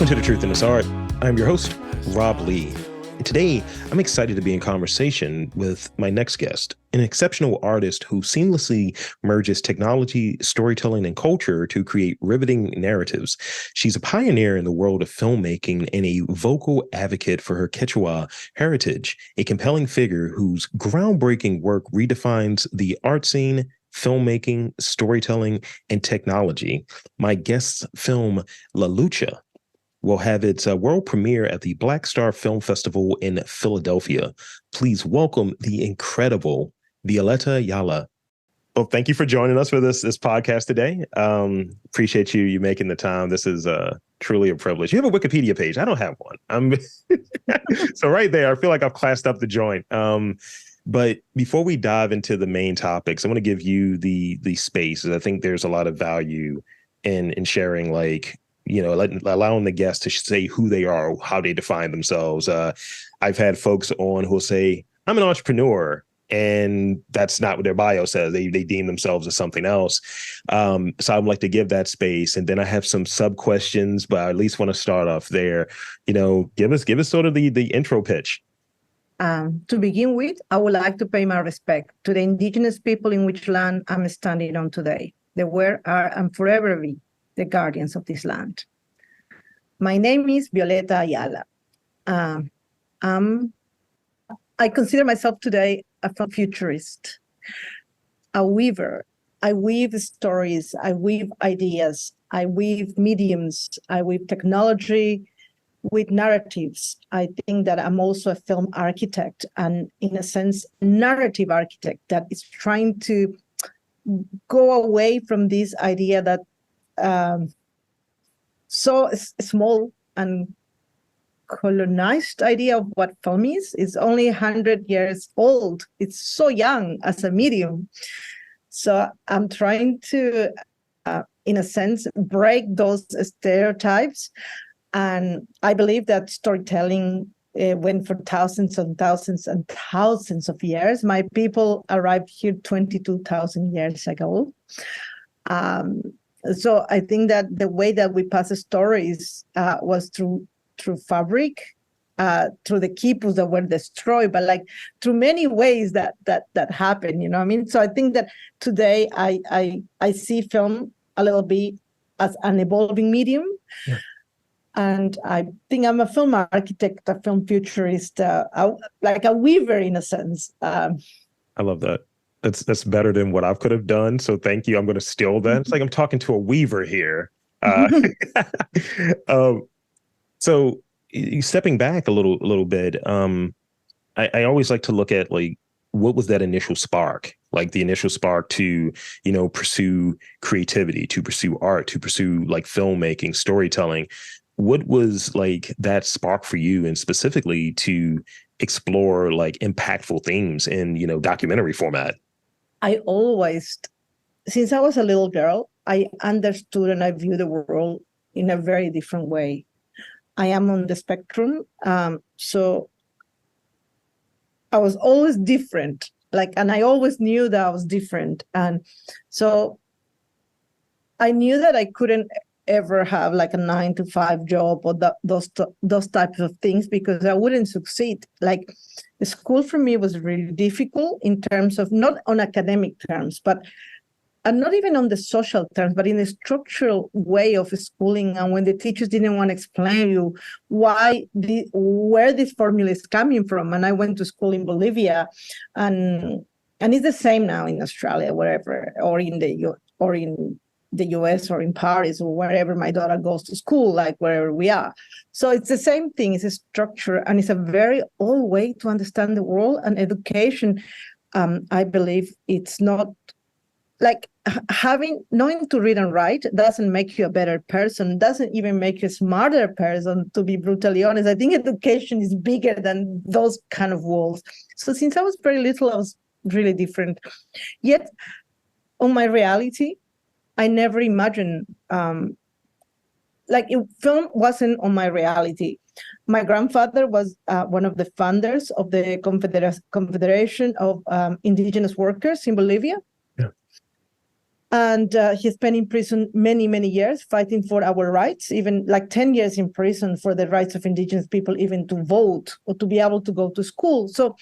to The Truth in This Art. I'm your host, Rob Lee. And today, I'm excited to be in conversation with my next guest, an exceptional artist who seamlessly merges technology, storytelling, and culture to create riveting narratives. She's a pioneer in the world of filmmaking and a vocal advocate for her Quechua heritage, a compelling figure whose groundbreaking work redefines the art scene, filmmaking, storytelling, and technology. My guest's film, La Lucha, will have its world premiere at the Black Star Film Festival in Philadelphia. Please welcome the incredible Violeta Ayala. Well, thank you for joining us for this podcast today. Appreciate you making the time. This is truly a privilege. You have a Wikipedia page. I don't have one. So right there, I feel like I've classed up the joint. But before we dive into the main topics, I want to give you the space. I think there's a lot of value in sharing, like, allowing the guests to say who they are, how they define themselves. I've had folks on who'll say, I'm an entrepreneur, and that's not what their bio says. They deem themselves as something else. So I'd like to give that space. And then I have some sub questions, but I at least want to start off there. Give us sort of the intro pitch. To begin with, I would like to pay my respect to the indigenous people in which land I'm standing on today. They were, are, and forever be the guardians of this land. My name is Violeta Ayala. I consider myself today a futurist, a weaver. I weave stories, I weave ideas, I weave mediums, I weave technology with narratives. I think that I'm also a film architect and, in a sense, narrative architect that is trying to go away from this idea that so small and colonized idea of what film is only 100 years old. It's so young as a medium. So I'm trying to, in a sense, break those stereotypes. And I believe that storytelling went for thousands and thousands and thousands of years. My people arrived here 22,000 years ago. So I think that the way that we pass the stories was through fabric, through the quipus that were destroyed, but like through many ways that happened. You know what I mean? So I think that today I see film a little bit as an evolving medium. Yeah. And I think I'm a film architect, a film futurist, like a weaver in a sense. I love that. That's better than what I could have done. So thank you. I'm going to steal that. It's like I'm talking to a weaver here. So stepping back a little bit, I always like to look at, like, what was that initial spark? Like the initial spark to, pursue creativity, to pursue art, to pursue like filmmaking, storytelling. What was like that spark for you, and specifically to explore like impactful themes in, documentary format? I always, since I was a little girl, I understood and I view the world in a very different way. I am on the spectrum, so I was always different. And I always knew that I was different, and so I knew that I couldn't ever have like a 9-to-5 job or those types of things, because I wouldn't succeed. Like, the school for me was really difficult in terms of, not on academic terms, but and not even on the social terms, but in the structural way of schooling. And when the teachers didn't want to explain you where this formula is coming from. And I went to school in Bolivia, and it's the same now in Australia, wherever, or in the US or in Paris or wherever my daughter goes to school, like wherever we are. So it's the same thing. It's a structure, and it's a very old way to understand the world. And education, I believe, it's not like knowing to read and write doesn't make you a better person, doesn't even make you a smarter person, to be brutally honest. I think education is bigger than those kind of walls. So since I was very little, I was really different. Yet on my reality, I never imagined, film wasn't on my reality. My grandfather was one of the founders of the Confederation of Indigenous Workers in Bolivia. Yeah. And he spent in prison many, many years fighting for our rights, even like 10 years in prison for the rights of indigenous people, even to vote or to be able to go to school. So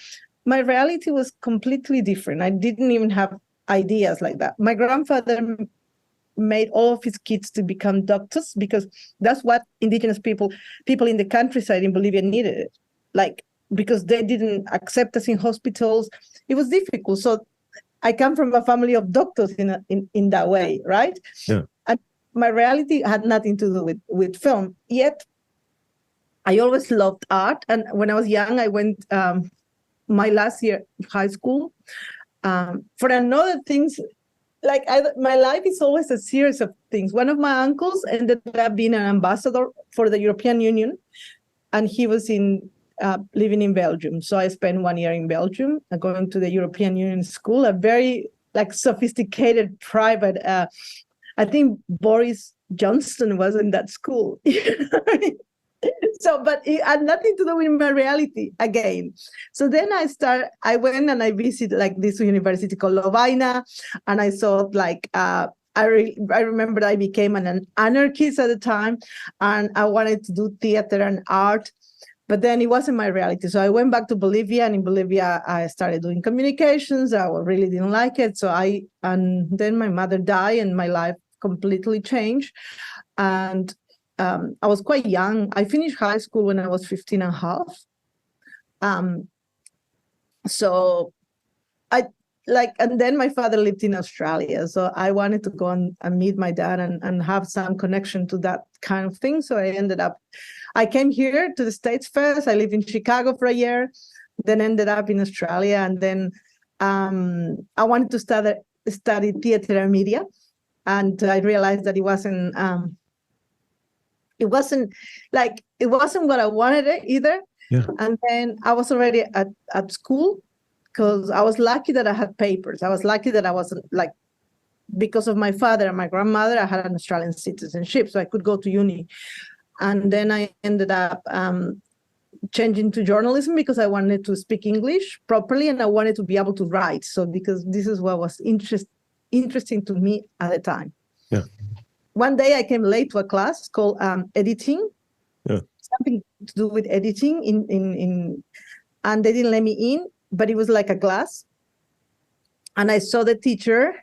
my reality was completely different. I didn't even have ideas like that. My grandfather made all of his kids to become doctors because that's what indigenous people in the countryside in Bolivia needed. Like, because they didn't accept us in hospitals. It was difficult. So I come from a family of doctors in that way, right? Yeah. And my reality had nothing to do with film. Yet, I always loved art. And when I was young, I went my last year of high school for another things. Like my life is always a series of things. One of my uncles ended up being an ambassador for the European Union, and he was living in Belgium. So I spent 1 year in Belgium, going to the European Union school, a very like sophisticated private. I think Boris Johnson was in that school. So, but it had nothing to do with my reality again. So then I went and I visited like this university called Lovaina, and I saw like, I remember I became an anarchist at the time, and I wanted to do theater and art, but then it wasn't my reality. So I went back to Bolivia, and in Bolivia, I started doing communications. I really didn't like it. And then my mother died, and my life completely changed. And I was quite young. I finished high school when I was 15 and a half. So and then my father lived in Australia. So I wanted to go and meet my dad and have some connection to that kind of thing. So I came here to the States first. I lived in Chicago for a year, then ended up in Australia. And then I wanted to study theater and media. And I realized that it wasn't what I wanted either. Yeah. And then I was already at school because I was lucky that I had papers. I was lucky that I wasn't like, because of my father and my grandmother, I had an Australian citizenship, so I could go to uni. And then I ended up changing to journalism because I wanted to speak English properly and I wanted to be able to write. So because this is what was interesting to me at the time. Yeah. One day I came late to a class called editing, something to do with editing and they didn't let me in, but it was like a class. And I saw the teacher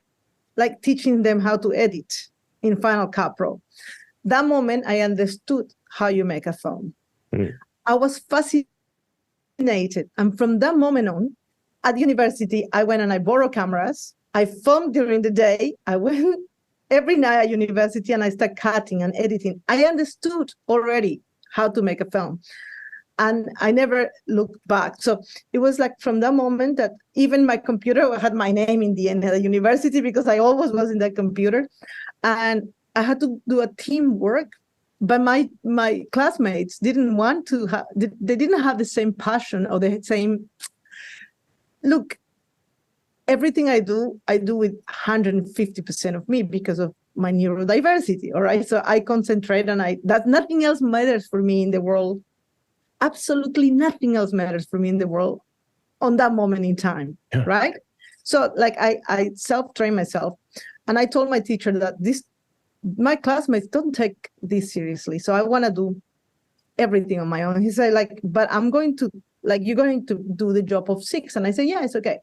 like teaching them how to edit in Final Cut Pro. That moment I understood how you make a film. Mm. I was fascinated. And from that moment on, at university, I went and I borrowed cameras. I filmed during the day. I went every night at university and I started cutting and editing. I understood already how to make a film. And I never looked back. So it was like from that moment that even my computer had my name in the end at the university because I always was in that computer. And I had to do a teamwork, but my classmates didn't want to they didn't have the same passion or the same look. Everything I do with 150% of me because of my neurodiversity. All right. So I concentrate and that nothing else matters for me in the world. Absolutely nothing else matters for me in the world on that moment in time. Yeah. Right. So like I self-trained myself and I told my teacher that my classmates don't take this seriously. So I want to do everything on my own. He said like, but I'm going to you're going to do the job of 6. And I said, yeah, it's okay.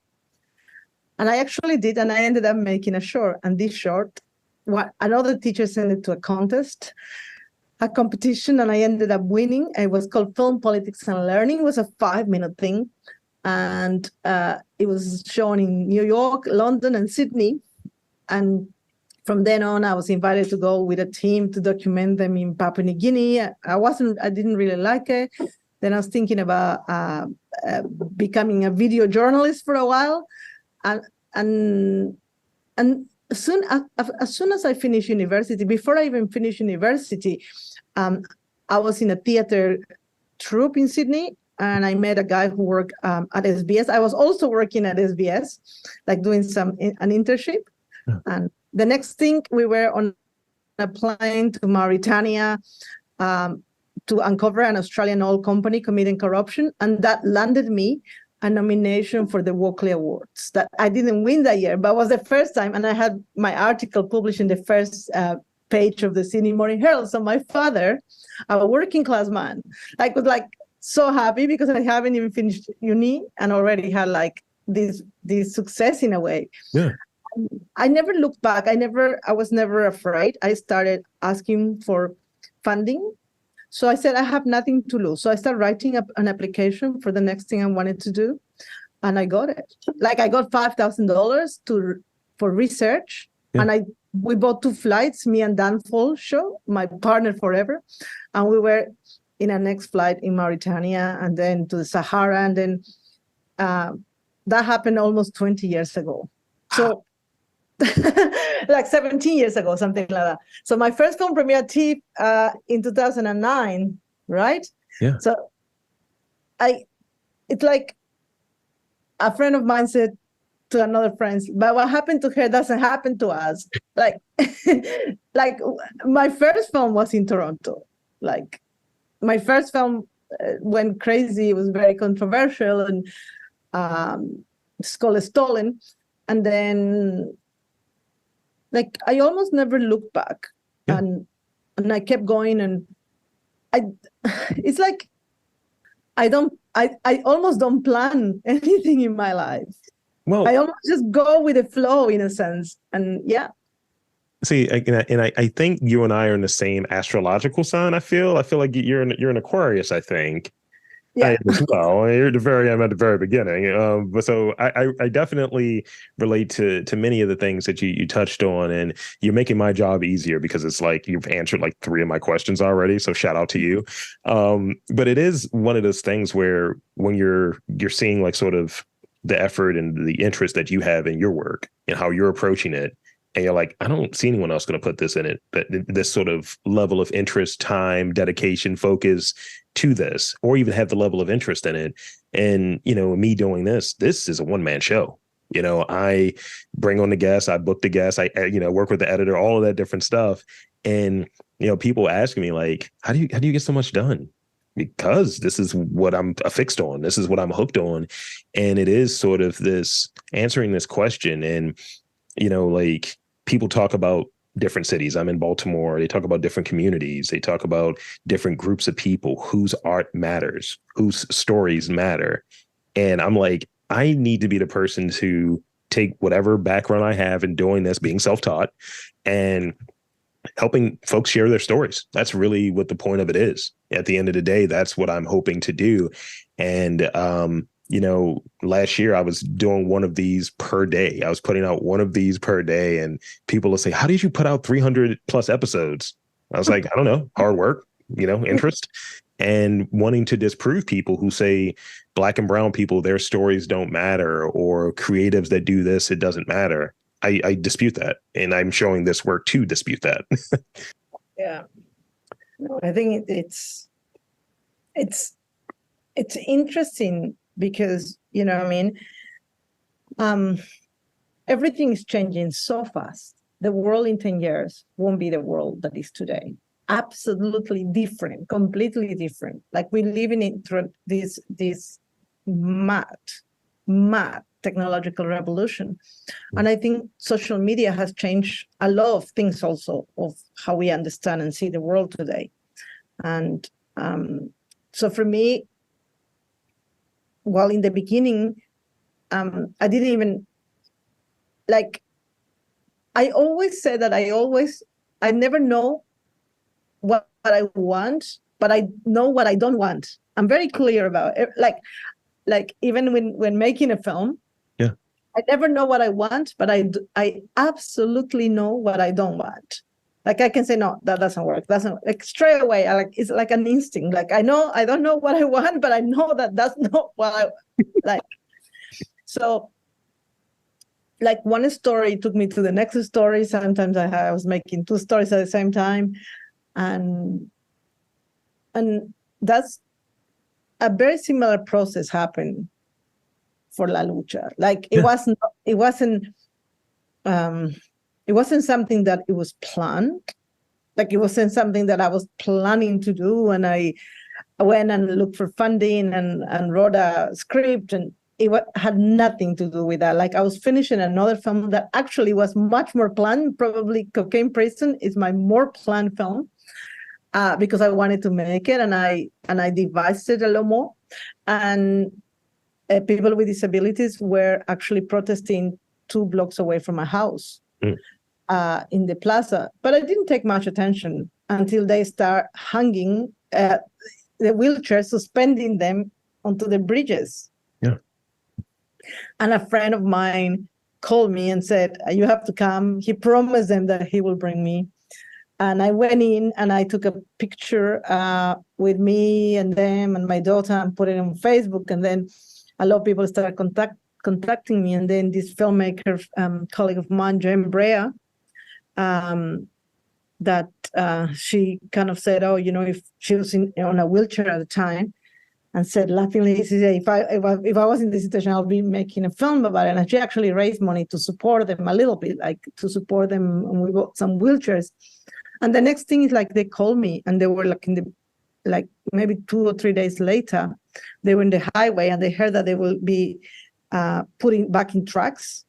And I actually did, and I ended up making a short. And this short, another teacher sent it to a contest, a competition, and I ended up winning. It was called Film, Politics, and Learning. It was a 5-minute thing. And it was shown in New York, London, and Sydney. And from then on, I was invited to go with a team to document them in Papua New Guinea. I didn't really like it. Then I was thinking about becoming a video journalist for a while. And as soon as I finished university, before I even finished university, I was in a theater troupe in Sydney, and I met a guy who worked at SBS. I was also working at SBS, like doing an internship. Yeah. And the next thing, we were on a plane to Mauritania to uncover an Australian oil company committing corruption, and that landed me a nomination for the Walkley Awards that I didn't win that year, but it was the first time. And I had my article published in the first page of the Sydney Morning Herald. So my father, a working class man, was so happy because I haven't even finished uni and already had this success in a way. Yeah. I never looked back. I was never afraid. I started asking for funding. So I said, I have nothing to lose. So I started writing up an application for the next thing I wanted to do. And I got it. I got $5,000 for research. Yeah. And we bought 2 flights, me and Dan Folshaw, my partner forever. And we were in our next flight in Mauritania and then to the Sahara. And then that happened almost 20 years ago. So 17 years ago, something like that. So my first film premiered in 2009, right? Yeah. So it's like a friend of mine said to another friend, but what happened to her doesn't happen to us. My first film was in Toronto. My first film went crazy. It was very controversial and it's called Stolen. And then I almost never looked back. Yeah. And I kept going and it's like I almost don't plan anything in my life. Well, I almost just go with the flow in a sense. And yeah. See, I think you and I are in the same astrological sign. I feel like you're an Aquarius, I think. Yeah. As well. I'm at the very beginning. But so I definitely relate to many of the things that you touched on, and you're making my job easier because it's like you've answered 3 of my questions already. So shout out to you. But it is one of those things where when you're seeing sort of the effort and the interest that you have in your work and how you're approaching it, and you're like, I don't see anyone else going to put this in it, but this sort of level of interest, time, dedication, focus to this, or even have the level of interest in it. And, me doing this is a one-man show. I bring on the guests, I book the guests, I work with the editor, all of that different stuff. And, people ask me how do you get so much done? Because this is what I'm affixed on. This is what I'm hooked on. And it is sort of this answering this question. And, people talk about different cities. I'm in Baltimore. They talk about different communities. They talk about different groups of people whose art matters, whose stories matter. And I'm like, I need to be the person to take whatever background I have in doing this, being self-taught, and helping folks share their stories. That's really what the point of it is. At the end of the day, that's what I'm hoping to do. And, last year I was doing one of these per day. I was putting out one of these per day, and people will say, how did you put out 300 plus episodes? I was like, I don't know, hard work, interest, and wanting to disprove people who say Black and brown people, their stories don't matter, or creatives that do this, it doesn't matter. I dispute that. And I'm showing this work to dispute that. Yeah. I think it's interesting because, everything is changing so fast. The world in 10 years won't be the world that is today. Absolutely different, completely different. We live in this mad technological revolution. And I think social media has changed a lot of things also of how we understand and see the world today. And so for me, in the beginning, I didn't even I always say that I never know what I want, but I know what I don't want. I'm very clear about it. Even when making a film, yeah, I never know what I want, but I absolutely know what I don't want. I can say, no, that doesn't work. Straight away. It's like an instinct. I don't know what I want, but I know that that's not what I like. So, one story took me to the next story. Sometimes I was making 2 stories at the same time, and that's a very similar process happened for La Lucha. It wasn't something that it was planned. It wasn't something that I was planning to do. And I went and looked for funding and wrote a script. And had nothing to do with that. Like I was finishing another film that actually was much more planned. Probably Cocaine Prison is my more planned film because I wanted to make it, and I devised it a lot more. And people with disabilities were actually protesting 2 blocks away from my house in the plaza. But I didn't take much attention until they start hanging the wheelchairs, suspending them onto the bridges. Yeah. And a friend of mine called me and said, you have to come. He promised them that he will bring me. And I went in and I took a picture with me and them and my daughter and put it on Facebook. And then a lot of people started contacting me. And then this filmmaker, colleague of mine, Jen Brea, that she kind of said, oh, if she was on a wheelchair at the time, and said laughingly, if I was in this situation, I'll be making a film about it. And she actually raised money to support them a little bit, like to support them. And we bought some wheelchairs. And the next thing is like they called me and they were like maybe 2 or 3 days later, they were in the highway and they heard that they will be putting back in tracks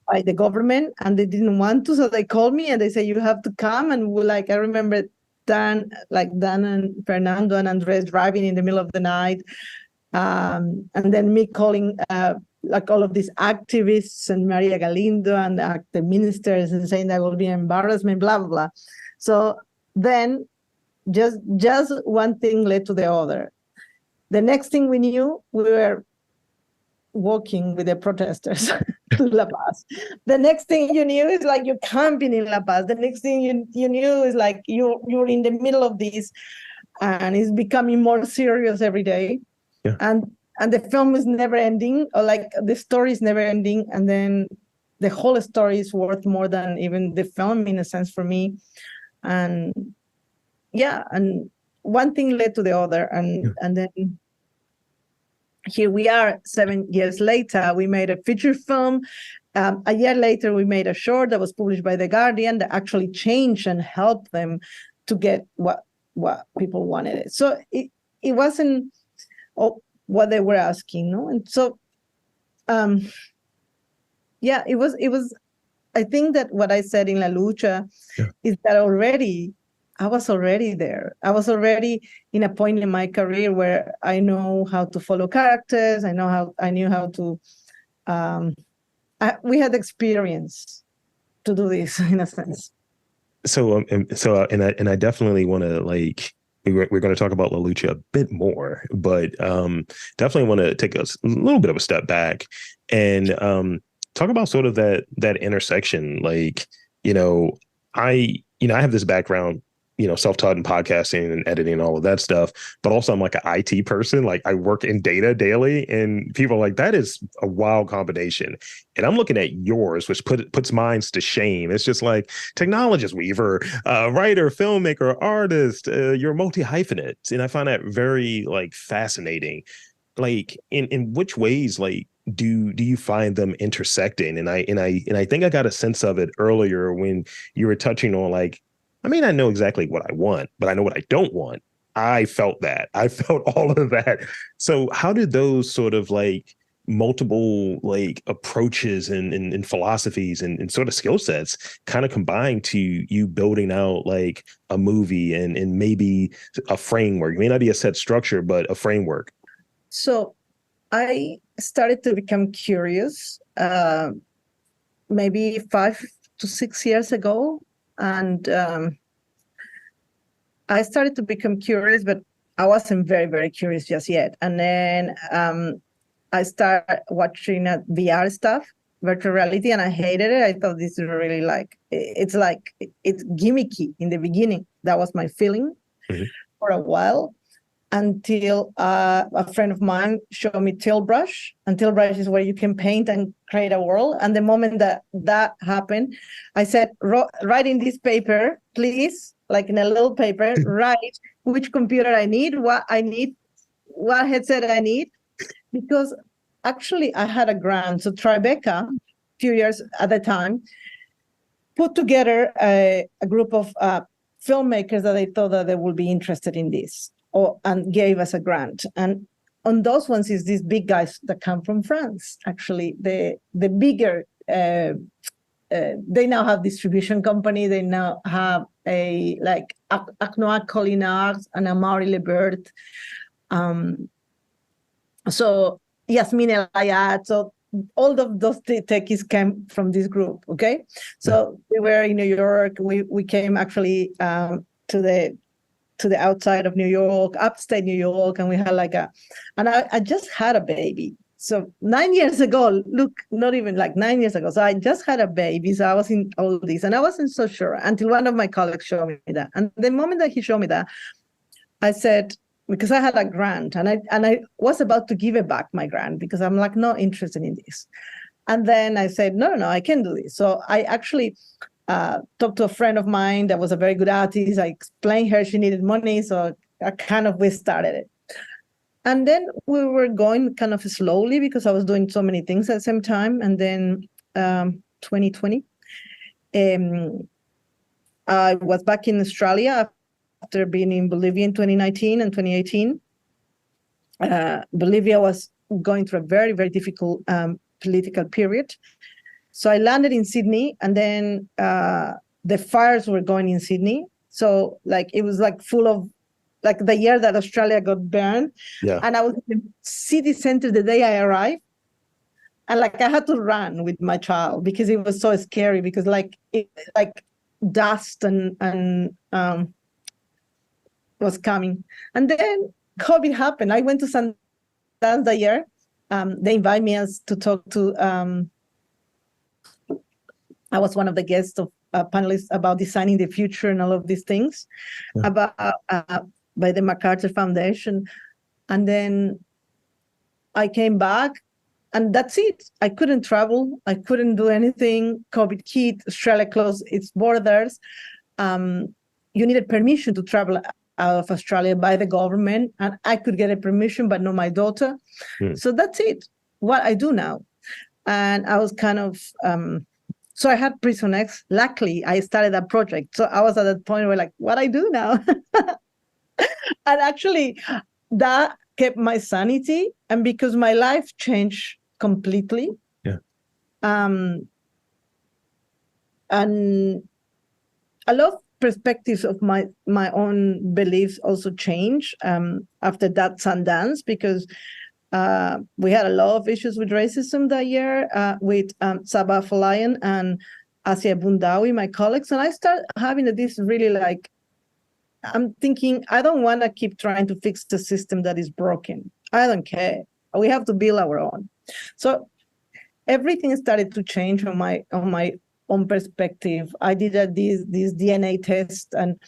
by the government, and they didn't want to. So they called me and they said, you have to come. And I remember Dan and Fernando and Andres driving in the middle of the night. And then me calling all of these activists and Maria Galindo and the ministers and saying that will be an embarrassment, blah, blah, blah. So then just one thing led to the other. The next thing we knew, we were walking with the protesters to La Paz. The next thing you knew is like you're camping in La Paz. The next thing you knew is like you're in the middle of this, and it's becoming more serious every day. Yeah. And the film is never ending, or like the story is never ending, and then the whole story is worth more than even the film in a sense for me. And and one thing led to the other, and then here we are 7 years later. We made a feature film. A year later, we made a short that was published by The Guardian that actually changed and helped them to get what people wanted. So it wasn't what they were asking, no? And so, it was. I think that what I said in La Lucha is that I was already there. I was already in a point in my career where I know how to follow characters. I knew how to. We had experience to do this in a sense. So I definitely want to we're going to talk about La Lucha a bit more, but definitely want to take a little bit of a step back and talk about sort of that intersection. I have this background, self-taught in podcasting and editing and all of that stuff, but also I'm like an IT person. Like I work in data daily, and people are like, that is a wild combination. And I'm looking at yours, which puts mine to shame. It's just like technologist, weaver, writer, filmmaker, artist, you're multi-hyphenate. And I find that very fascinating. In which ways, do you find them intersecting? And I think I got a sense of it earlier when you were touching on I know exactly what I want, but I know what I don't want. I felt that. I felt all of that. So how did those sort of multiple approaches and philosophies and sort of skill sets kind of combine to you building out a movie and maybe a framework? It may not be a set structure, but a framework. So I started to become curious maybe 5 to 6 years ago. And I started to become curious, but I wasn't very, very curious just yet. And then I started watching VR stuff, virtual reality, and I hated it. I thought this is really it's gimmicky in the beginning. That was my feeling for a while, until a friend of mine showed me Tilbrush. And Tilbrush is where you can paint and create a world. And the moment that happened, I said, write in this paper, please, in a little paper, write which computer I need, what headset I need. Because actually I had a grant. So Tribeca, a few years at the time, put together a group of filmmakers that they thought that they would be interested in this, and gave us a grant. And on those ones is these big guys that come from France. Actually, the bigger, they now have distribution company. They now have a like Acnoa Colonial and Amaury Lebert. So Yasmin El Ayat. So all of those techies came from this group. Okay, so we were in New York. We came actually to the outside of New York, upstate New York, and we had and I just had a baby. So 9 years ago, look, not even like 9 years ago. So I just had a baby. So I was in all this, and I wasn't so sure until one of my colleagues showed me that. And the moment that he showed me that, I said, because I had a grant, and I was about to give it back, my grant, because I'm like not interested in this. And then I said, no, I can do this. So I actually talked to a friend of mine that was a very good artist. I explained her she needed money, so we started it. And then we were going kind of slowly because I was doing so many things at the same time. And then 2020, I was back in Australia after being in Bolivia in 2019 and 2018. Bolivia was going through a very, very difficult political period. So I landed in Sydney, and then the fires were going in Sydney. So it was full of the year that Australia got burned. Yeah. And I was in the city center the day I arrived. And I had to run with my child because it was so scary because dust and was coming. And then COVID happened. I went to Sundance that year. They invited me to talk to, I was one of the guests of panelists about designing the future and all of these things about by the MacArthur Foundation. And then I came back, and that's it. I couldn't travel. I couldn't do anything. COVID hit. Australia closed its borders. You needed permission to travel out of Australia by the government, and I could get a permission, but not my daughter. So that's it. What I do now. And I was kind of... so I had Prison X. Luckily, I started that project. So I was at that point where what I do now? And actually, that kept my sanity. And because my life changed completely. Yeah. And a lot of perspectives of my own beliefs also changed after that Sundance, because we had a lot of issues with racism that year with Sabah Falayan and Asia Bundawi, my colleagues. And I started having this really I'm thinking, I don't want to keep trying to fix the system that is broken. I don't care. We have to build our own. So everything started to change on my own perspective. I did this DNA test, and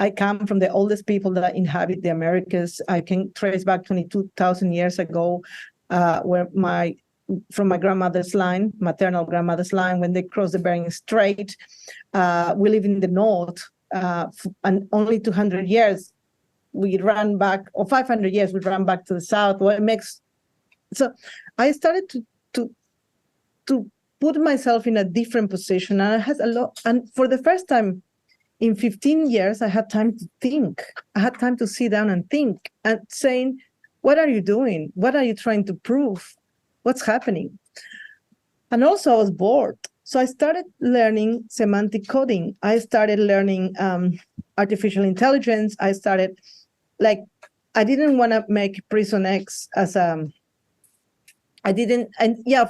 I come from the oldest people that inhabit the Americas. I can trace back 22,000 years ago, from my grandmother's line, maternal grandmother's line, when they crossed the Bering Strait. We live in the north, and only 200 years we ran back, or 500 years we ran back to the south. So I started to put myself in a different position, and I had a lot. And for the first time in 15 years, I had time to think. I had time to sit down and think and saying, what are you doing? What are you trying to prove? What's happening? And also I was bored. So I started learning semantic coding. I started learning artificial intelligence. I started, I didn't want to make Prison X as of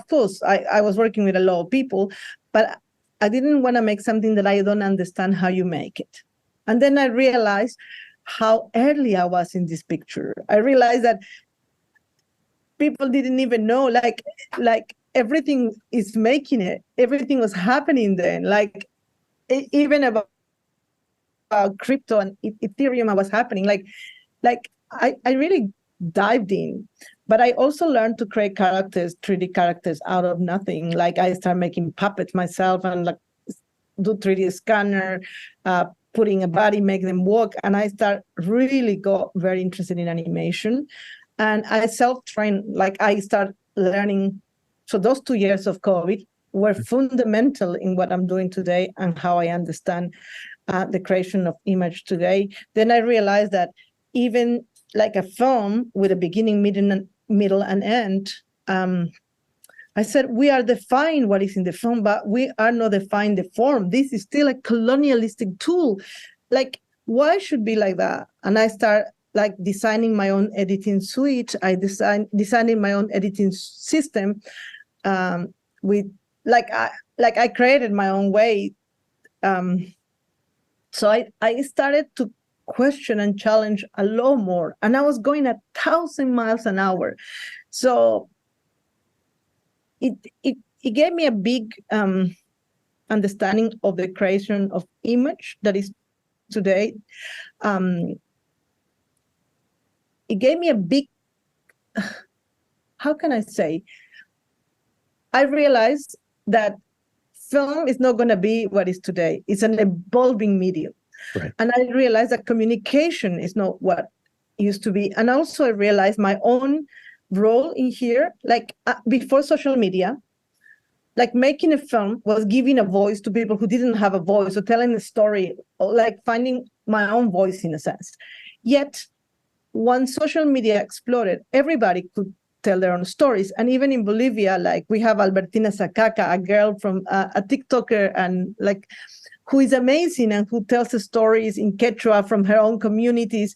course, I was working with a lot of people, but I didn't want to make something that I don't understand how you make it. And then I realized how early I was in this picture. I realized that people didn't even know, like everything is making it. Everything was happening then. Even about crypto and Ethereum was happening. I really dived in. But I also learned to create characters, 3D characters out of nothing. I started making puppets myself and do 3D scanner, putting a body, make them walk. And I got very interested in animation. And I self-trained, I started learning. So those 2 years of COVID were fundamental in what I'm doing today and how I understand the creation of image today. Then I realized that even like a film with a beginning, middle and end, I said, we are defining what is in the film, but we are not defining the form. This is still a colonialistic tool. Like, why should be like that? And I start like designing my own editing suite. I designing my own editing system with I created my own way. So I started to question and challenge a lot more, and I was going 1,000 miles an hour. So it gave me a big understanding of the creation of image that is today. It gave me a big, how can I say? I realized that film is not going to be what is today. It's an evolving medium. Right. And I realized that communication is not what it used to be. And also I realized my own role in here, like before social media, like making a film was giving a voice to people who didn't have a voice, or telling a story, or like finding my own voice in a sense. Yet, once social media exploded, everybody could tell their own stories. And even in Bolivia, like we have Albertina Sacaca, a girl from a TikToker, and like who is amazing and who tells the stories in Quechua from her own communities,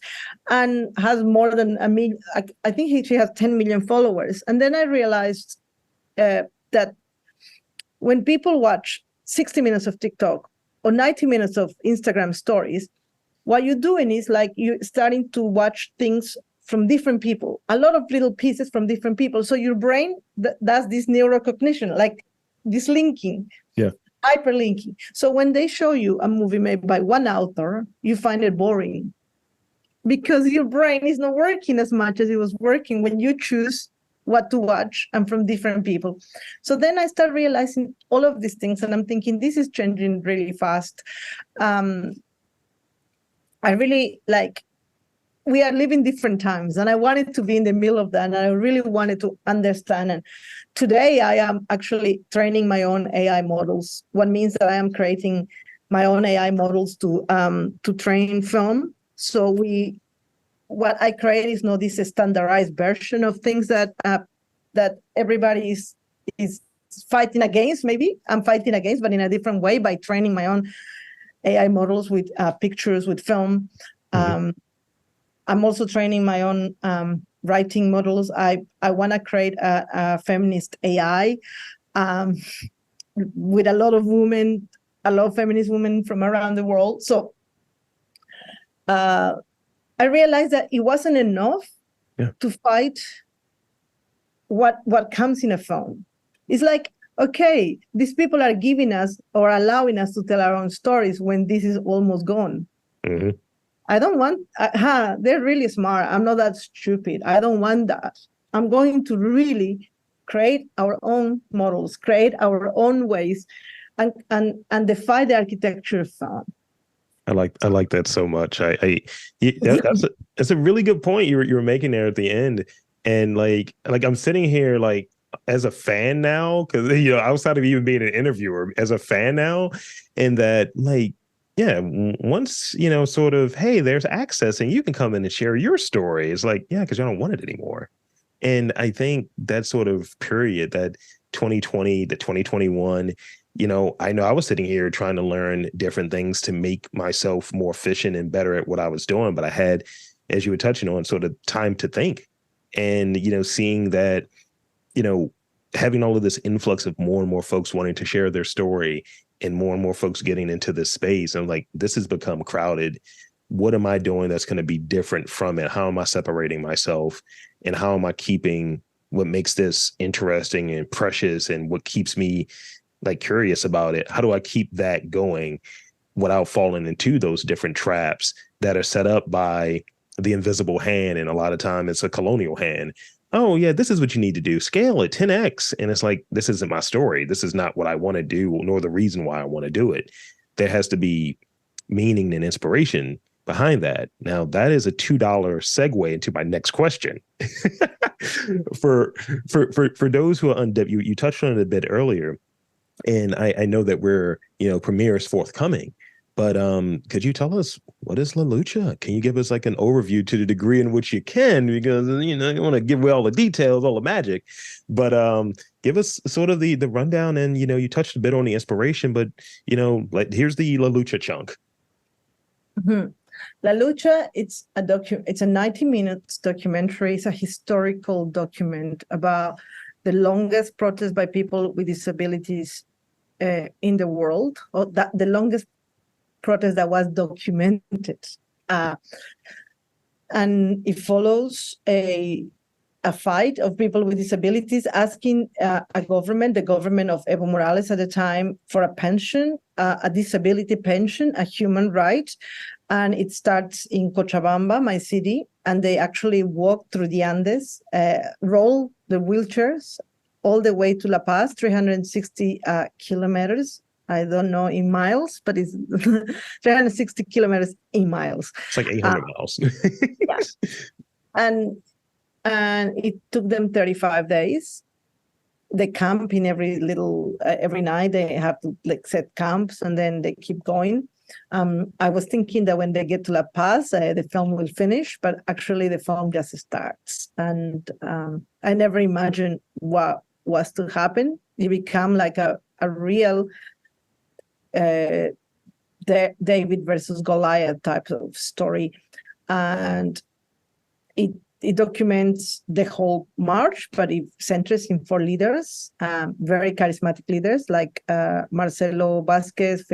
and has more than a million. I think she has 10 million followers. And then I realized that when people watch 60 minutes of TikTok or 90 minutes of Instagram stories, what you're doing is like you're starting to watch things from different people, a lot of little pieces from different people. So your brain does this neurocognition, like this linking, hyperlinking. So when they show you a movie made by one author, you find it boring because your brain is not working as much as it was working when you choose what to watch and from different people. So then I start realizing all of these things, and I'm thinking this is changing really fast. I really we are living different times, and I wanted to be in the middle of that, and I really wanted to understand. And today I am actually training my own AI models, what means that I am creating my own AI models to train film. So what I create is not this standardized version of things that everybody is fighting against. Maybe I'm fighting against, but in a different way, by training my own AI models with pictures, with film. Mm-hmm. I'm also training my own writing models. I want to create a feminist AI with a lot of women, a lot of feminist women from around the world. So I realized that it wasn't enough to fight what comes in a film. It's like, okay, these people are giving us or allowing us to tell our own stories when this is almost gone. Mm-hmm. I don't want, they're really smart. I'm not that stupid. I don't want that. I'm going to really create our own models, create our own ways, and defy the architecture of film. I like that so much. That's a really good point you were making there at the end. And like I'm sitting here like as a fan now, because outside of even being an interviewer, as a fan now, and that like, yeah, once sort of, hey, there's access and you can come in and share your story. It's like, yeah, because you don't want it anymore. And I think that sort of period, that 2020 to 2021. I know I was sitting here trying to learn different things to make myself more efficient and better at what I was doing. But I had, as you were touching on, sort of time to think, and, seeing that, having all of this influx of more and more folks wanting to share their story and more folks getting into this space. I'm like, this has become crowded. What am I doing that's going to be different from it? How am I separating myself? And how am I keeping what makes this interesting and precious, and what keeps me like curious about it? How do I keep that going without falling into those different traps that are set up by the invisible hand? And a lot of time it's a colonial hand. Oh yeah, this is what you need to do. Scale it 10x. And it's like, this isn't my story. This is not what I want to do, nor the reason why I want to do it. There has to be meaning and inspiration behind that. Now that is a $2 segue into my next question. for those who are you touched on it a bit earlier. And I know that premiere is forthcoming, But could you tell us what is La Lucha? Can you give us like an overview to the degree in which you can? Because you know you want to give away all the details, all the magic, but give us sort of the rundown. And you know you touched a bit on the inspiration, but you know like here's the La Lucha chunk. Mm-hmm. La Lucha, it's a 90 minutes documentary. It's a historical document about the longest protest by people with disabilities in the world, or the longest protest that was documented. And it follows a fight of people with disabilities asking the government of Evo Morales at the time, for a pension, a disability pension, a human right. And it starts in Cochabamba, my city, and they actually walk through the Andes, roll the wheelchairs all the way to La Paz, 360 kilometers. I don't know in miles, but it's 360 kilometers in miles. It's like 800 miles. Yeah. And it took them 35 days. They camp in every night. They have to like set camps, and then they keep going. I was thinking that when they get to La Paz, the film will finish, but actually the film just starts. And I never imagined what was to happen. It became like a real David versus Goliath type of story. And it documents the whole march, but it centers in 4 leaders, very charismatic leaders like Marcelo Vasquez,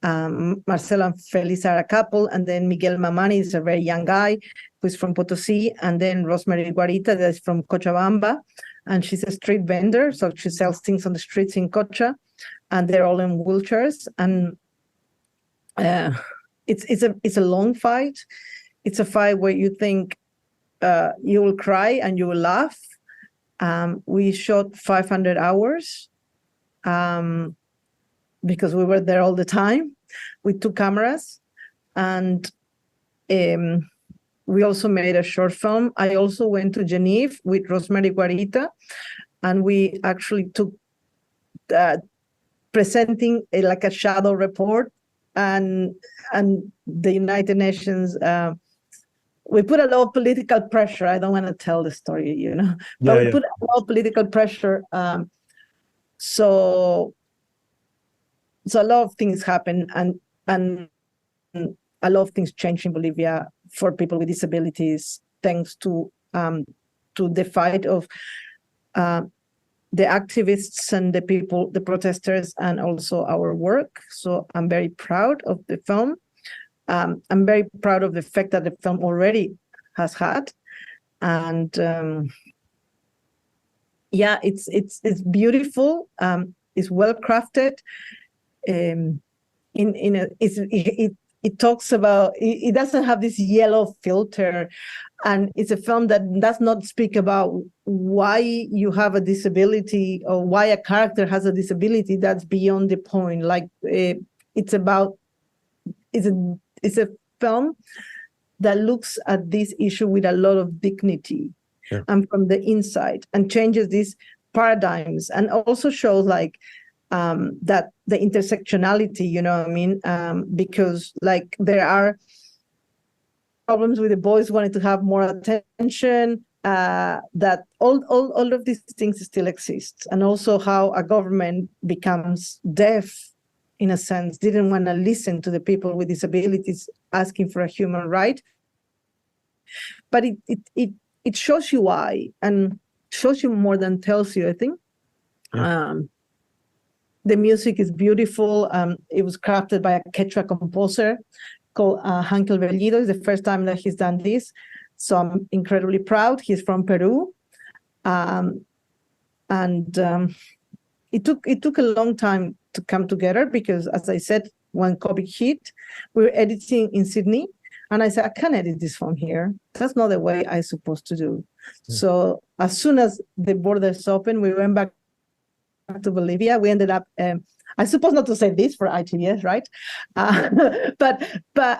Marcelo and Felisa are a couple, and then Miguel Mamani is a very young guy who's from Potosí, and then Rosemary Guarita that's from Cochabamba, and she's a street vendor, so she sells things on the streets in Cocha, and they're all in wheelchairs. And it's a long fight. It's a fight where you think you will cry and you will laugh. We shot 500 hours because we were there all the time with 2 cameras. And we also made a short film. I also went to Geneva with Rosemary Guarita, and we actually took presenting like a shadow report, and the United Nations. We put a lot of political pressure. I don't want to tell the story, but we put a lot of political pressure. So a lot of things happen, and a lot of things change in Bolivia for people with disabilities, thanks to the fight of the activists and the protesters, and also our work. So I'm very proud of the film. I'm very proud of the fact that the film already has had, and it's beautiful. It's well crafted. It talks about. It doesn't have this yellow filter, and it's a film that does not speak about why you have a disability or why a character has a disability. That's beyond the point. Like it's a film that looks at this issue with a lot of dignity, and from the inside, and changes these paradigms, and also shows like that the intersectionality, you know what I mean? Because like there are problems with the boys wanting to have more attention, that all of these things still exist, and also how a government becomes deaf, in a sense, didn't want to listen to the people with disabilities asking for a human right. But it shows you why, and shows you more than tells you, I think. The music is beautiful. It was crafted by a Quechua composer called Hankel Bellido. It's the first time that he's done this. So I'm incredibly proud. He's from Peru. It took a long time to come together because, as I said, when COVID hit, we were editing in Sydney, and I said, I can't edit this from here. That's not the way I'm supposed to do. So as soon as the borders opened, we went back to Bolivia. We ended up, I suppose not to say this for ITVS, right? But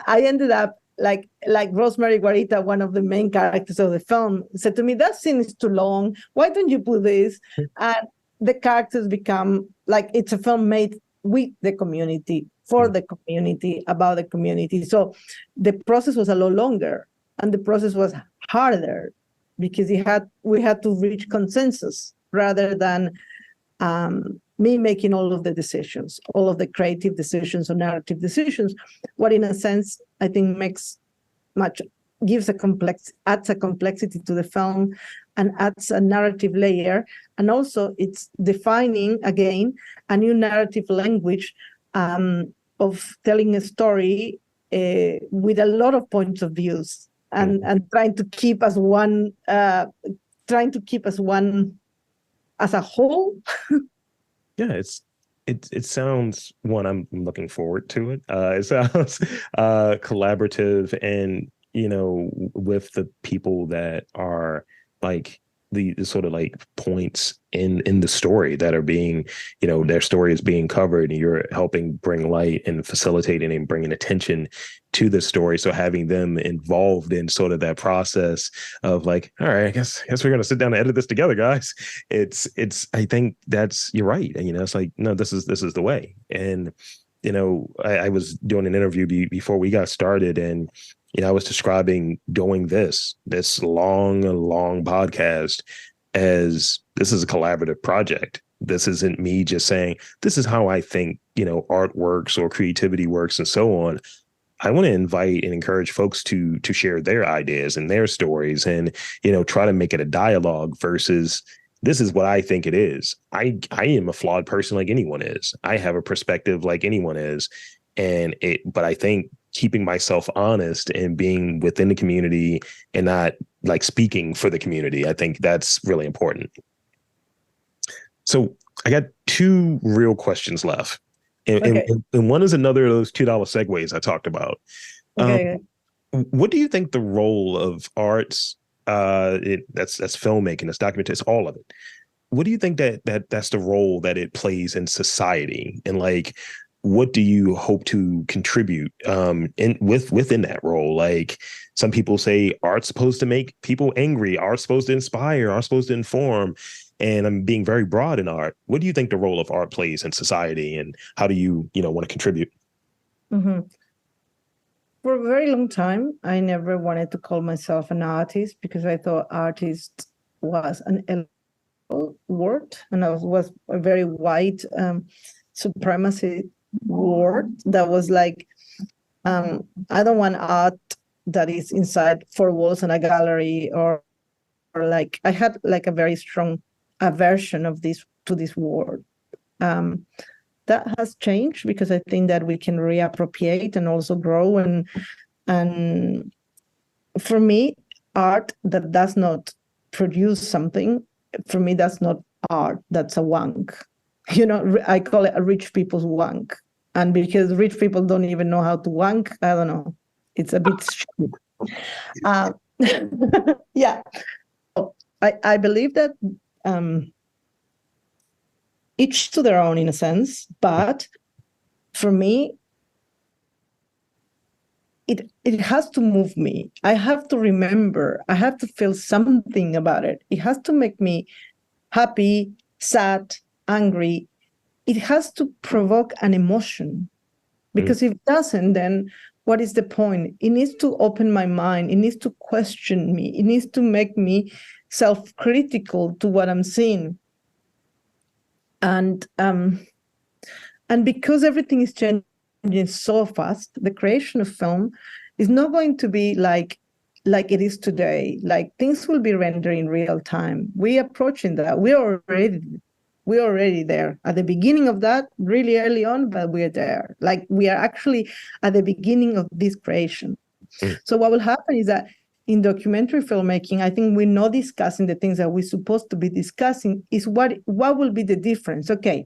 I ended up like Rosemary Guarita, one of the main characters of the film, said to me, that scene is too long. Why don't you put this? And the characters become like, it's a film made with the community for the community, about the community. So the process was a lot longer, and the process was harder because we had to reach consensus rather than me making all of the decisions, all of the creative decisions or narrative decisions. What, in a sense, I think adds a complexity to the film and adds a narrative layer. And also it's defining, again, a new narrative language of telling a story with a lot of points of views and trying to keep us one as a whole. Yeah, it sounds one, I'm looking forward to it. It sounds collaborative, and with the people that are like the sort of like points in the story that are being, their story is being covered, and you're helping bring light and facilitating and bringing attention to the story. So having them involved in sort of that process of like, all right, I guess we're gonna sit down and edit this together, guys. It's I think you're right. And it's like, no, this is the way. And I was doing an interview before we got started, and I was describing doing this long podcast as this is a collaborative project. This isn't me just saying, this is how I think, art works or creativity works and so on. I want to invite and encourage folks to share their ideas and their stories and, try to make it a dialogue versus this is what I think it is. I am a flawed person like anyone is. I have a perspective like anyone is. But I think keeping myself honest and being within the community and not like speaking for the community, I think that's really important. So I got two real questions left. And one is another of those $2 segues I talked about. Okay. What do you think the role of arts, that's filmmaking, that's documentary, it's all of it. What do you think that's the role that it plays in society? And like, what do you hope to contribute within that role? Like, some people say art's supposed to make people angry, art's supposed to inspire, art's supposed to inform. And I'm being very broad in art. What do you think the role of art plays in society, and how do you, want to contribute? Mm-hmm. For a very long time, I never wanted to call myself an artist because I thought artist was an word, and it was a very white supremacy word that was like, I don't want art that is inside four walls in a gallery, or like I had like a very strong aversion to this word. That has changed because I think that we can reappropriate and also grow, and for me, art that does not produce something, for me that's not art, that's a wank. I call it a rich people's wank. And because rich people don't even know how to wank, I don't know. It's a bit stupid. Yeah. I believe that each to their own in a sense, but for me, it has to move me. I have to remember, I have to feel something about it. It has to make me happy, sad, angry. It has to provoke an emotion, because if it doesn't, then what is the point? It needs to open my mind. It needs to question me. It needs to make me self-critical to what I'm seeing. And because everything is changing so fast, the creation of film is not going to be like it is today. Like, things will be rendered in real time. We're approaching that. We're already there at the beginning of that, really early on, but we're there. Like, we are actually at the beginning of this creation. So what will happen is that in documentary filmmaking, I think we're not discussing the things that we're supposed to be discussing, is what will be the difference. Okay,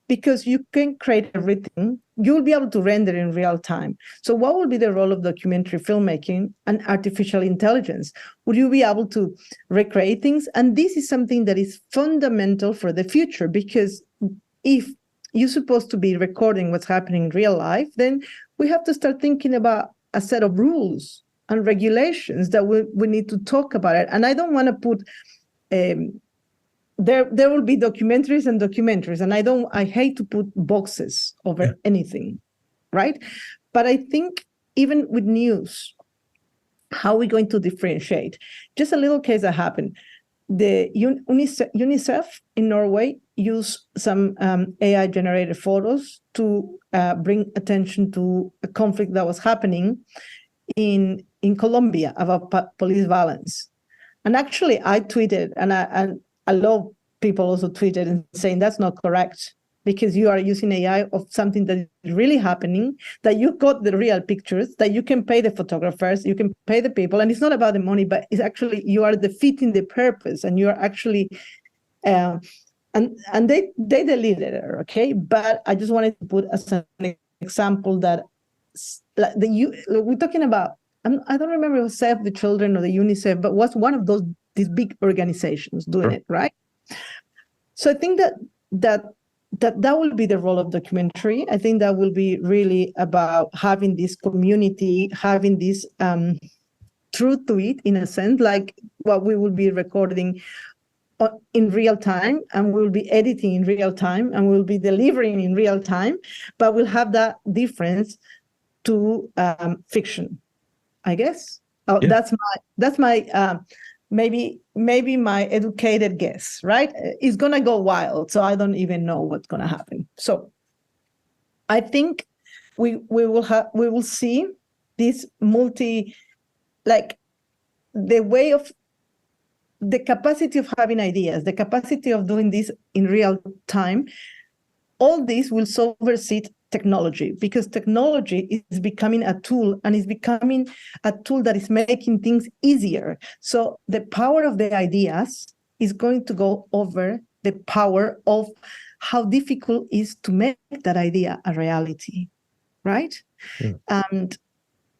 because you can create everything, you'll be able to render in real time. So what will be the role of documentary filmmaking and artificial intelligence? Would you be able to recreate things? And this is something that is fundamental for the future, because if you're supposed to be recording what's happening in real life, then we have to start thinking about a set of rules and regulations that we need to talk about it. And I don't want to put there will be documentaries and documentaries, and I hate to put boxes over anything. right? But I think even with news, how are we going to differentiate? Just a little case that happened. The UNICEF in Norway used some AI-generated photos to bring attention to a conflict that was happening in Colombia about police violence. And actually, I tweeted, and a lot of people also tweeted and saying that's not correct, because you are using AI of something that is really happening, that you got the real pictures, that you can pay the photographers, you can pay the people, and it's not about the money, but it's actually you are defeating the purpose, and you are actually, and they deleted it, okay? But I just wanted to put as an example that like we're talking about. I don't remember if it was Save the Children or the UNICEF, but was one of these big organizations doing it, right? So I think that will be the role of documentary. I think that will be really about having this community, having this truth to it, in a sense, like what we will be recording in real time, and we'll be editing in real time, and we'll be delivering in real time, but we'll have that difference to fiction, I guess. Oh, yeah. That's my maybe my educated guess, right? It's gonna go wild, so I don't even know what's gonna happen. So I think we will see this like the capacity of having ideas, the capacity of doing this in real time. All this will supersede technology, because technology is becoming a tool, and is becoming a tool that is making things easier. So the power of the ideas is going to go over the power of how difficult it is to make that idea a reality, right? Yeah. And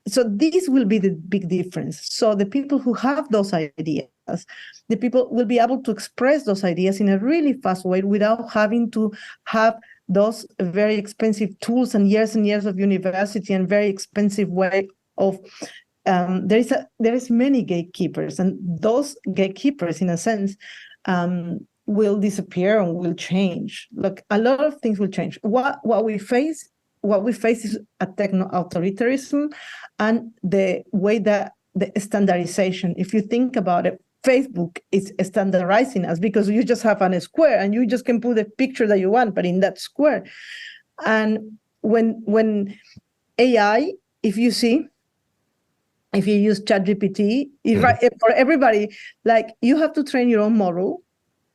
so this will be the big difference. So the people who have those ideas, the people will be able to express those ideas in a really fast way without having to have those very expensive tools and years of university and very expensive way of there is many gatekeepers, and those gatekeepers, in a sense, will disappear and will change. Look, a lot of things will change. What we face is a techno-authoritarianism, and the way that the standardization, if you think about it, Facebook is standardizing us, because you just have a square and you just can put the picture that you want, but in that square. And when AI, if you use ChatGPT, for everybody, like, you have to train your own model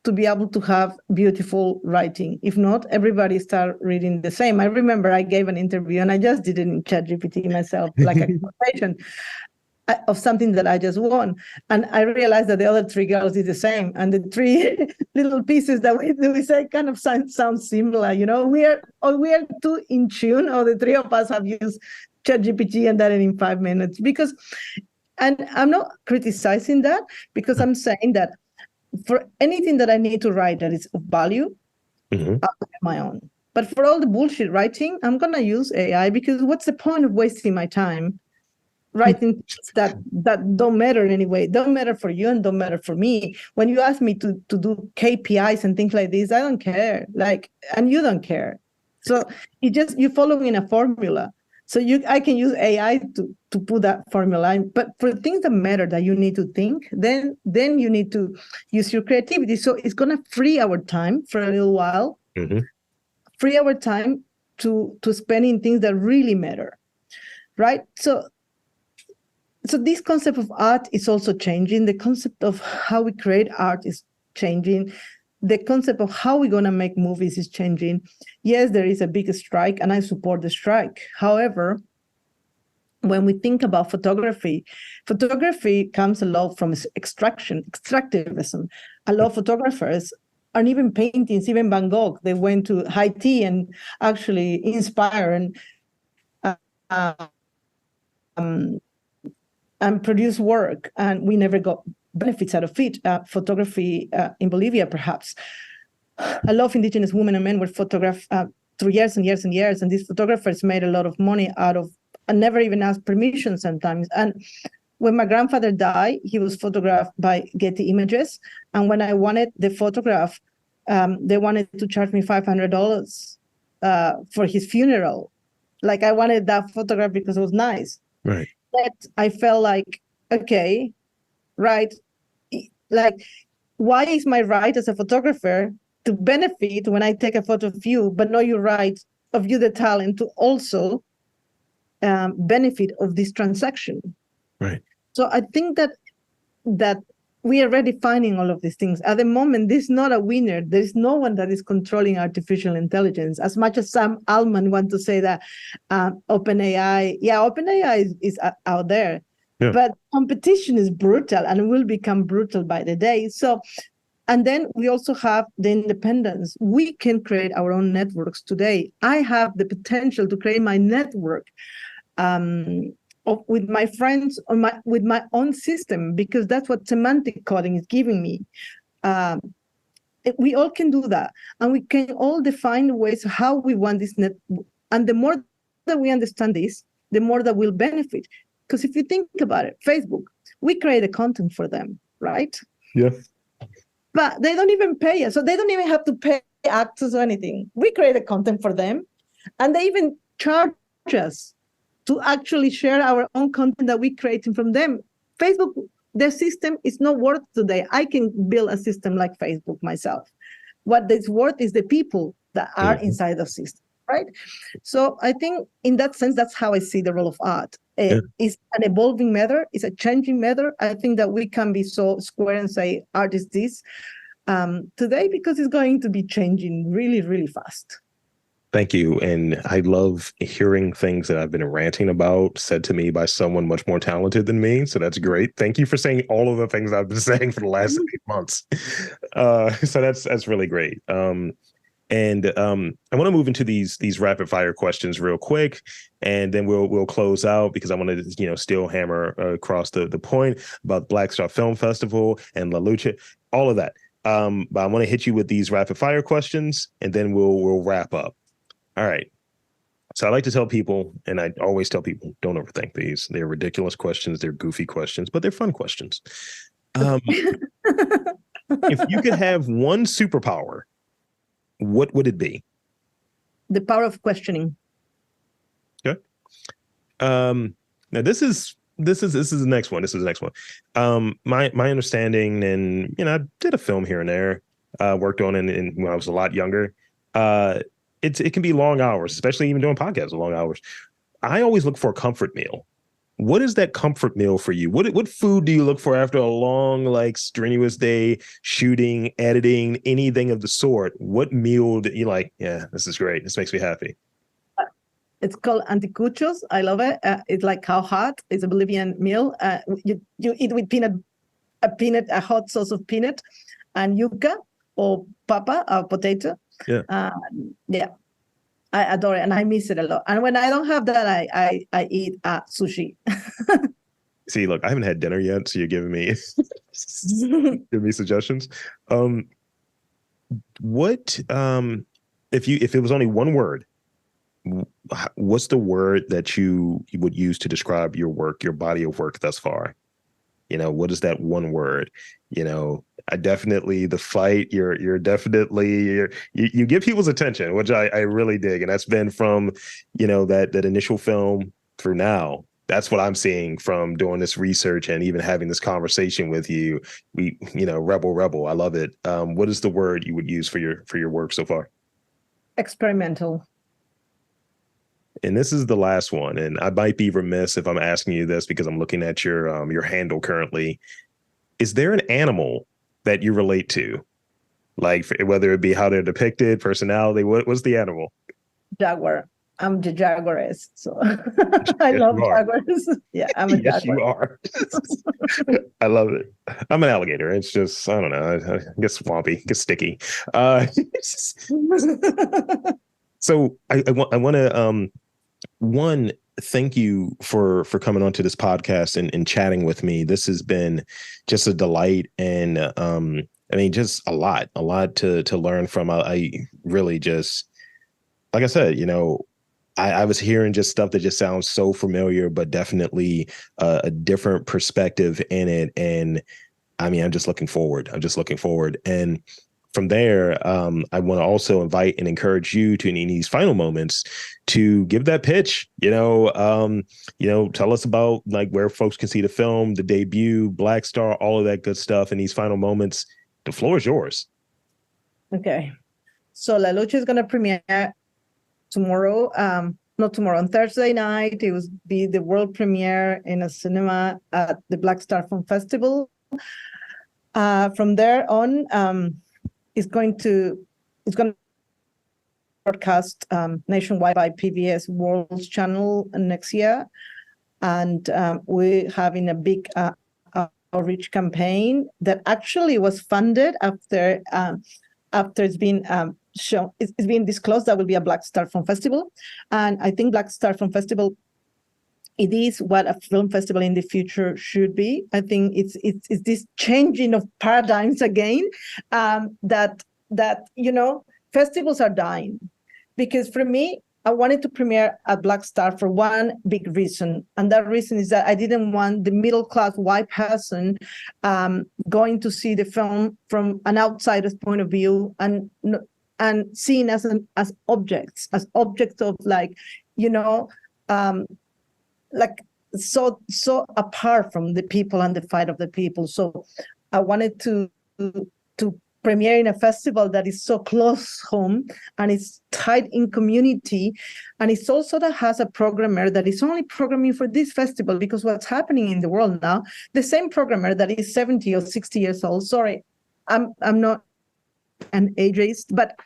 to be able to have beautiful writing. If not, everybody start reading the same. I remember I gave an interview, and I just did it in ChatGPT myself, like a conversation of something that I just won. And I realized that the other three girls did the same. And the three little pieces that we say kind of sound similar. You know, we are too in tune, or the three of us have used ChatGPT and done it in 5 minutes. And I'm not criticizing that, because I'm saying that for anything that I need to write that is of value, I'll do my own. But for all the bullshit writing, I'm going to use AI, because what's the point of wasting my time writing things that don't matter anyway, don't matter for you and don't matter for me. When you ask me to do KPIs and things like this, I don't care, and you don't care. So you're following a formula. So I can use AI to put that formula in. But for things that matter, that you need to think, then you need to use your creativity. So it's going to free our time for a little while, free our time to spend in things that really matter, right? So this concept of art is also changing. The concept of how we create art is changing. The concept of how we're going to make movies is changing. Yes, there is a big strike, and I support the strike. However, when we think about photography comes a lot from extractivism. A lot of photographers aren't even paintings, even Van Gogh. They went to Haiti and actually inspire and produce work, and we never got benefits out of it. Photography in Bolivia, perhaps. A lot of indigenous women and men were photographed through years and years and years, and these photographers made a lot of money out of, and never even asked permission sometimes. And when my grandfather died, he was photographed by Getty Images, and when I wanted the photograph, they wanted to charge me $500 for his funeral. Like I wanted that photograph because it was nice. Right. But I felt like, okay, right. Like, why is my right as a photographer to benefit when I take a photo of you, but not your right of you, the talent, to also benefit of this transaction? Right. So I think that we are redefining all of these things. At the moment, there's not a winner. There's no one that is controlling artificial intelligence. As much as Sam Altman want to say that OpenAI is out there, Yeah. but competition is brutal and will become brutal by the day. So, and then we also have the independence. We can create our own networks today. I have the potential to create my network with my friends with my own system, because that's what semantic coding is giving me. We all can do that, and we can all define ways how we want this net. And the more that we understand this, the more that we'll benefit. Because if you think about it, Facebook, we create the content for them, right? Yeah. But they don't even pay us, so they don't even have to pay actors or anything. We create the content for them, and they even charge us to actually share our own content that we creating from them. Facebook, their system is not worth today. I can build a system like Facebook myself. What it's worth is the people that are inside the system, right? So I think in that sense, that's how I see the role of art. It's an evolving matter. It's a changing matter. I think that we can be so square and say art is this today, because it's going to be changing really, really fast. Thank you. And I love hearing things that I've been ranting about said to me by someone much more talented than me. So that's great. Thank you for saying all of the things I've been saying for the last 8 months. So that's really great. I want to move into these rapid fire questions real quick, and then we'll close out, because I want to still hammer across the point about Black Star Film Festival and La Lucha, all of that. But I want to hit you with these rapid fire questions, and then we'll wrap up. All right. So I like to tell people, and I always tell people, don't overthink these. They're ridiculous questions. They're goofy questions, but they're fun questions. If you could have one superpower, what would it be? The power of questioning. Okay. Now this is the next one. This is the next one. My understanding, and I did a film here and there, worked on it when I was a lot younger. It can be long hours, especially even doing podcasts, long hours. I always look for a comfort meal. What is that comfort meal for you? What food do you look for after a long, strenuous day, shooting, editing, anything of the sort? What meal do you like? Yeah, this is great. This makes me happy. It's called anticuchos. I love it. It's like cow heart. It's a Bolivian meal. You eat with a hot sauce of peanut and yuca or papa, or potato. Yeah. I adore it, and I miss it a lot. And when I don't have that, I eat sushi. See, look, I haven't had dinner yet, so you're giving me suggestions. What if it was only one word? What's the word that you would use to describe your work, your body of work thus far? What is that one word? I definitely, the fight, you're definitely, you get people's attention, which I really dig. And that's been from, that initial film through now. That's what I'm seeing from doing this research and even having this conversation with you. Rebel. I love it. What is the word you would use for your work so far? Experimental. And this is the last one, and I might be remiss if I'm asking you this because I'm looking at your handle currently. Is there an animal that you relate to, like whether it be how they're depicted, personality? What's the animal? Jaguar. I'm the jaguaress, so I love jaguars. Yeah, I'm a yes, jaguar. You are. I love it. I'm an alligator. It's just, I don't know. I guess swampy, gets sticky. So I want to one, thank you for coming onto this podcast and chatting with me. This has been just a delight, and just a lot to learn from. I really just, like I said, I was hearing just stuff that just sounds so familiar, but definitely a different perspective in it. And I'm just looking forward. And from there, I want to also invite and encourage you to, in these final moments, to give that pitch. Tell us about like where folks can see the film, the debut, Black Star, all of that good stuff. In these final moments, the floor is yours. Okay, so La Lucha is going to premiere tomorrow. Not tomorrow, on Thursday night. It will be the world premiere in a cinema at the Black Star Film Festival. From there on, it's going to broadcast nationwide by PBS World's channel next year, and we're having a big outreach campaign that actually was funded after it's been shown. It's been disclosed that will be a Black Star Film Festival, and I think Black Star Film Festival, it is what a film festival in the future should be. I think it's this changing of paradigms again, that festivals are dying. Because for me, I wanted to premiere at Black Star for one big reason. And that reason is that I didn't want the middle-class white person going to see the film from an outsider's point of view and seen as objects of so apart from the people and the fight of the people. So I wanted to premiere in a festival that is so close home and it's tied in community, and it's also that has a programmer that is only programming for this festival, because what's happening in the world now, the same programmer that is 70 or 60 years old, sorry, I'm not an ageist, but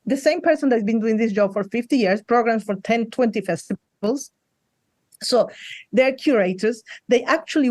the same person that's been doing this job for 50 years programs for 10, 20 festivals. So they're curators. They actually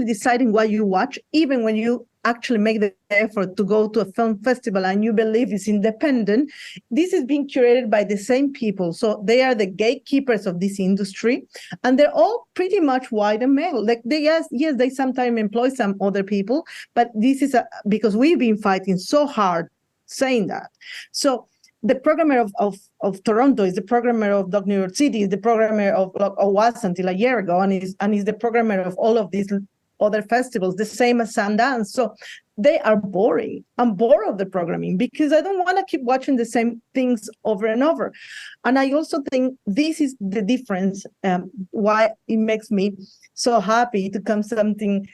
deciding what you watch, even when you actually make the effort to go to a film festival and you believe it's independent. This is being curated by the same people. So they are the gatekeepers of this industry, and they're all pretty much white and male. Like yes, they sometimes employ some other people, but this is because we've been fighting so hard saying that. So the programmer of Toronto is the programmer of New York City, is the programmer of was until a year ago, and is the programmer of all of these other festivals, the same as Sundance. So they are boring. I'm bored of the programming because I don't want to keep watching the same things over and over. And I also think this is the difference, why it makes me so happy to come something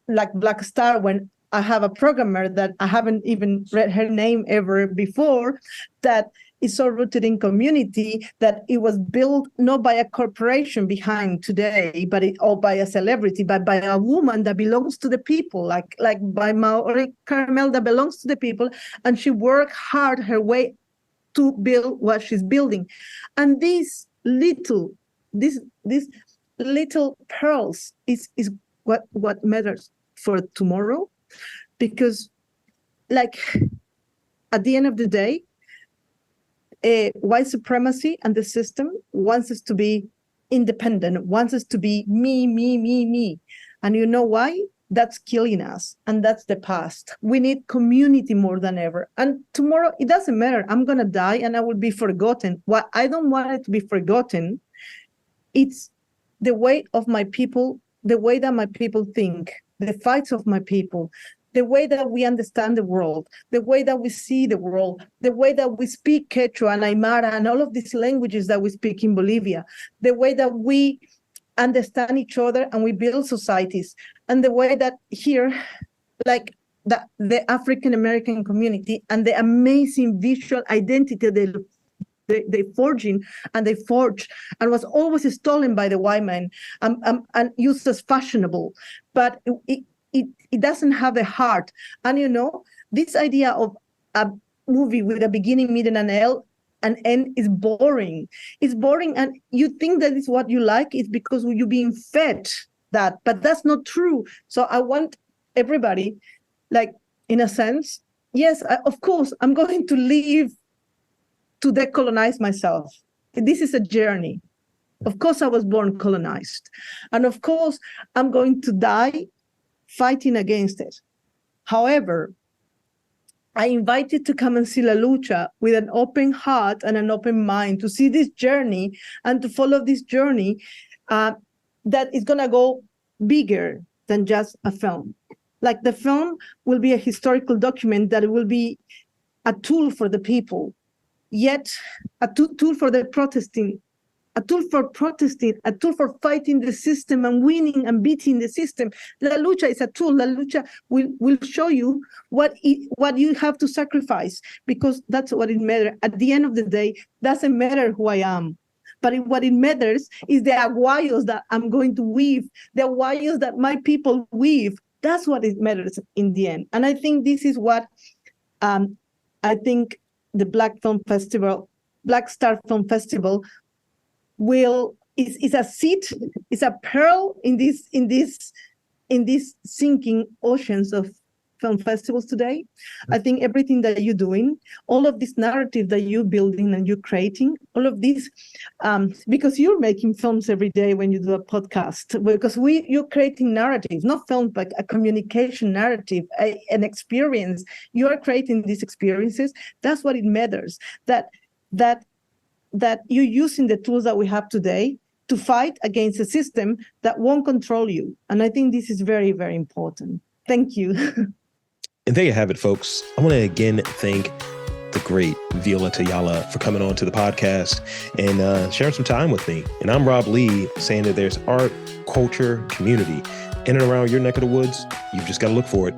like Black Star when I have a programmer that I haven't even read her name ever before, that is so rooted in community, that it was built not by a corporation behind today, or by a celebrity, but by a woman that belongs to the people, like by Maori Caramel, that belongs to the people, and she worked hard her way to build what she's building. And these little pearls is what matters for tomorrow. Because like at the end of the day, white supremacy and the system wants us to be independent, wants us to be me. And you know why? That's killing us. And that's the past. We need community more than ever. And tomorrow, it doesn't matter. I'm going to die and I will be forgotten. What I don't want it to be forgotten, it's the way of my people, the way that my people think, the fights of my people, the way that we understand the world, the way that we see the world, the way that we speak Quechua and Aymara and all of these languages that we speak in Bolivia, the way that we understand each other and we build societies, and the way that here, like the African-American community and the amazing visual identity they forging and they forged and was always stolen by the white man and used as fashionable. But it doesn't have a heart. And this idea of a movie with a beginning, middle, and end is boring. It's boring, and you think that is what you like. It's because you're being fed that, but that's not true. So I want everybody, like, in a sense, yes, of course, I'm going to leave to decolonize myself. This is a journey. Of course, I was born colonized. And of course, I'm going to die fighting against it. However, I invite you to come and see La Lucha with an open heart and an open mind to see this journey and to follow this journey that is going to go bigger than just a film. Like the film will be a historical document that will be a tool for the people, yet a tool for the protesting, a tool for protesting, a tool for fighting the system and winning and beating the system. La Lucha is a tool. La Lucha will show you what you have to sacrifice, because that's what it matters. At the end of the day, doesn't matter who I am. But what it matters is the aguayos that I'm going to weave, the aguayos that my people weave. That's what it matters in the end. And I think this is what I think the Black Star Film Festival is a seed, is a pearl in these sinking oceans of film festivals today. I think everything that you're doing, all of this narrative that you're building and you're creating, all of this, because you're making films every day when you do a podcast, because you're creating narrative, not film, but a communication narrative, an experience. You are creating these experiences. That's what it matters. That you're using the tools that we have today to fight against a system that won't control you. And I think this is very, very important. Thank you. And there you have it, folks. I want to again thank the great Violeta Ayala for coming on to the podcast and sharing some time with me. And I'm Rob Lee, saying that there's art, culture, community in and around your neck of the woods. You've just got to look for it.